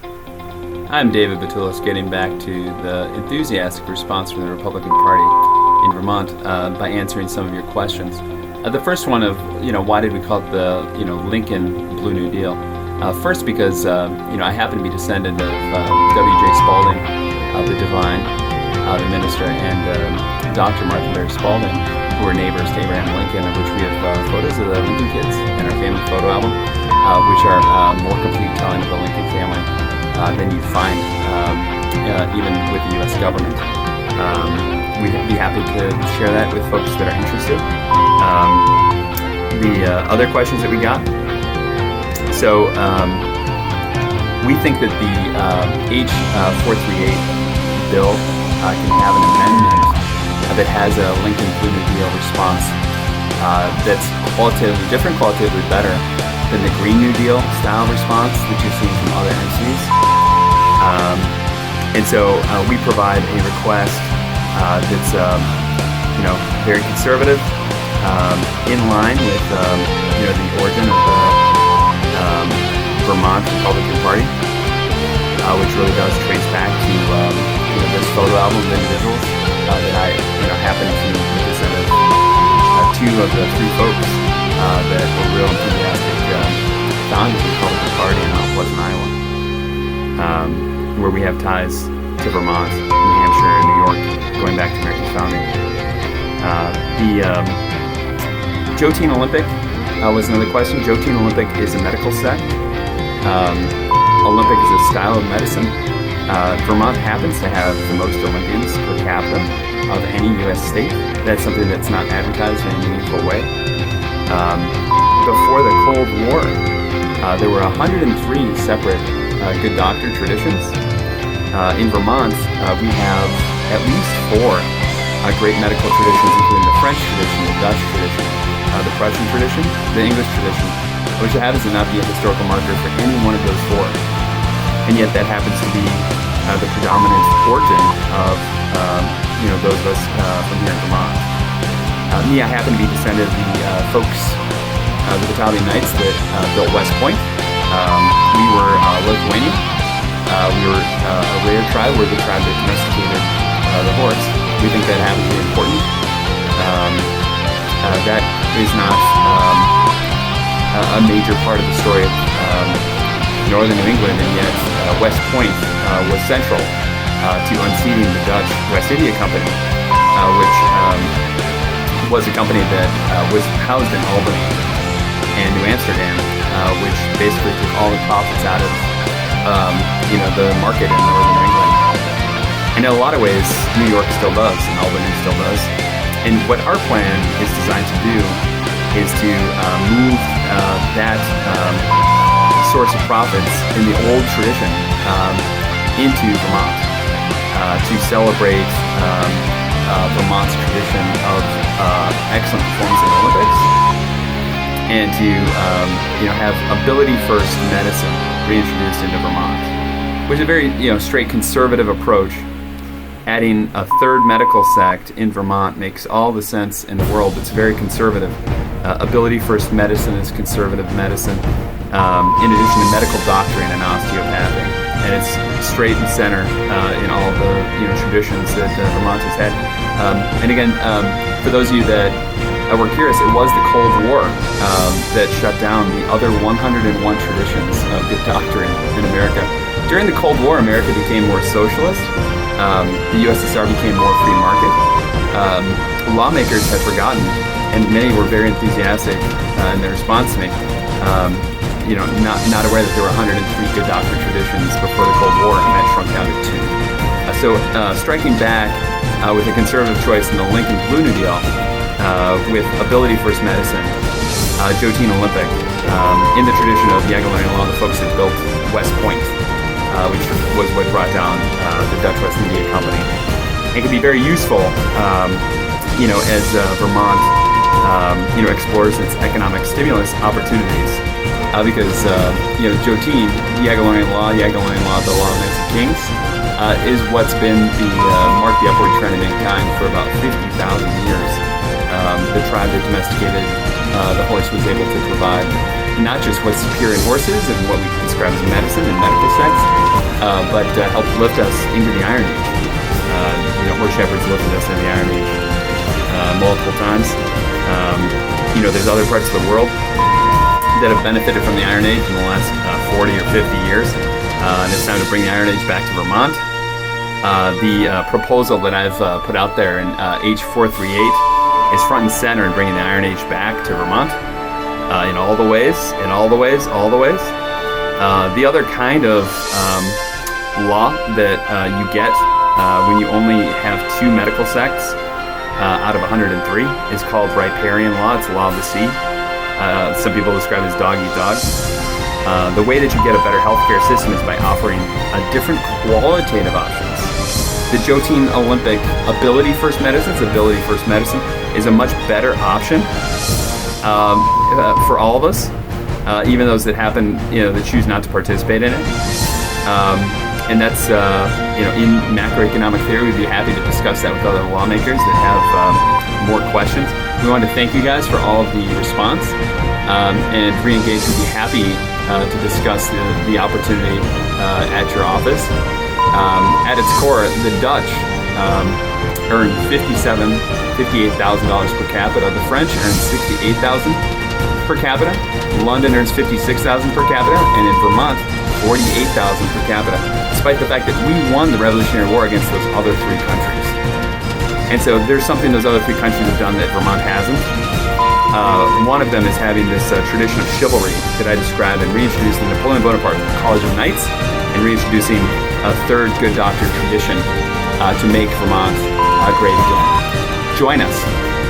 I'm David Batulis, getting back to the enthusiastic response from the Republican Party in Vermont by answering some of your questions. The first one of, why did we call it the, Lincoln Blue New Deal? First, because, I happen to be descendant of W.J. Spalding, the divine, the minister, and Dr. Martha Mary Spalding, who were neighbors to Abraham Lincoln, of which we have photos of the Lincoln kids in our family photo album, which are more complete telling of the Lincoln family than you'd find even with the U.S. government. We'd be happy to share that with folks that are interested. The other questions that we got. So we think that the H.438 bill can have an amendment that has a Lincoln Blue New Deal response that's qualitatively different, qualitatively better than the Green New Deal style response that you've seen from other entities. And so we provide a request that's very conservative, in line with the origin of the Vermont Republican Party, which really does trace back to this photo album of individuals that I happen to represent two of the three folks that were real enthusiastic founded the Republican Party in Mount Pleasant, Iowa, where we have ties to Vermont, New Hampshire, and New York, going back to American founding. The Jotine Olympic was another question. Jotine Olympic is a medical sect. Olympic is a style of medicine. Vermont happens to have the most Olympians per capita of any U.S. state. That's something that's not advertised in a meaningful way. Before the Cold War, there were 103 separate good doctor traditions. In Vermont, we have at least 4 great medical traditions, including the French tradition, the Dutch tradition, the Prussian tradition, the English tradition, which happens to not be a historical marker for any one of those 4. And yet that happens to be the predominant origin of those of us from here in Vermont. Me, I happen to be descendant of the folks, the Battalion Knights that built West Point. We were Lithuanian. We were a rare tribe. We're the tribe that domesticated the horse. We think that happens to be important. That is not a major part of the story of northern New England, and yet West Point was central to unseating the Dutch West India Company, which was a company that was housed in Albany and New Amsterdam, which basically took all the profits out of the market in northern New England. And in a lot of ways, New York still does, and Albany still does. And what our plan is designed to do is to move that source of profits in the old tradition into Vermont to celebrate Vermont's tradition of excellent performance in the Olympics, and to have Ability First Medicine reintroduced into Vermont, which is a very straight conservative approach. Adding a third medical sect in Vermont makes all the sense in the world. It's very conservative. Ability First Medicine is conservative medicine, in addition to medical doctrine and osteopathy, and it's straight and center in all the traditions that Vermont has had. And again, for those of you that were curious, it was the Cold War that shut down the other 101 traditions of good doctrine in America. During the Cold War, America became more socialist. The USSR became more free market. Lawmakers had forgotten, and many were very enthusiastic in their response to me. Not aware that there were 103 good doctrine traditions before the Cold War, and that shrunk down to 2. So striking back with a conservative choice in the Lincoln Blue New Deal, with Ability First Medicine, Jotine Olympic, in the tradition of the Anglo-Law, the folks that built West Point, which was what brought down the Dutch West India Company. It can be very useful, as Vermont, explores its economic stimulus opportunities, because, Jotine, the Anglo-Law, the Law of Knights and Kings, is what's been marked the upward trend of mankind for about 50,000 years. The tribe that domesticated the horse was able to provide not just what's superior in horses and what we describe as medicine and medical sects, but helped lift us into the Iron Age. Horse shepherds lifted us in the Iron Age multiple times. There's other parts of the world that have benefited from the Iron Age in the last 40 or 50 years, and it's time to bring the Iron Age back to Vermont. The proposal that I've put out there in H.438 is front and center in bringing the Iron Age back to Vermont in all the ways. The other kind of law that you get when you only have 2 medical sects out of 103 is called riparian law. It's the law of the sea. Some people describe it as dog eat dog. The way that you get a better healthcare system is by offering different qualitative options. The Jotine Olympic Ability First Medicine is a much better option for all of us, even those that that choose not to participate in it. And that's, in macroeconomic theory, we'd be happy to discuss that with other lawmakers that have more questions. We want to thank you guys for all of the response, and re-engage. We'd be happy to discuss the opportunity at your office. At its core, the Dutch earn $58,000 per capita. The French earn $68,000 per capita. London earns $56,000 per capita, and in Vermont, $48,000 per capita, despite the fact that we won the Revolutionary War against those other 3 countries. And so there's something those other 3 countries have done that Vermont hasn't. One of them is having this tradition of chivalry that I described and reintroducing Napoleon Bonaparte College of Knights and reintroducing a third good doctor tradition to make Vermont great again. Join us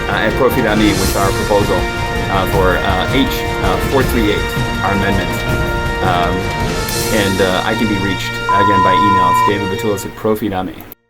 at profi.me with our proposal for H.438, our amendment. And I can be reached again by email. It's davidbatulis@profi.me.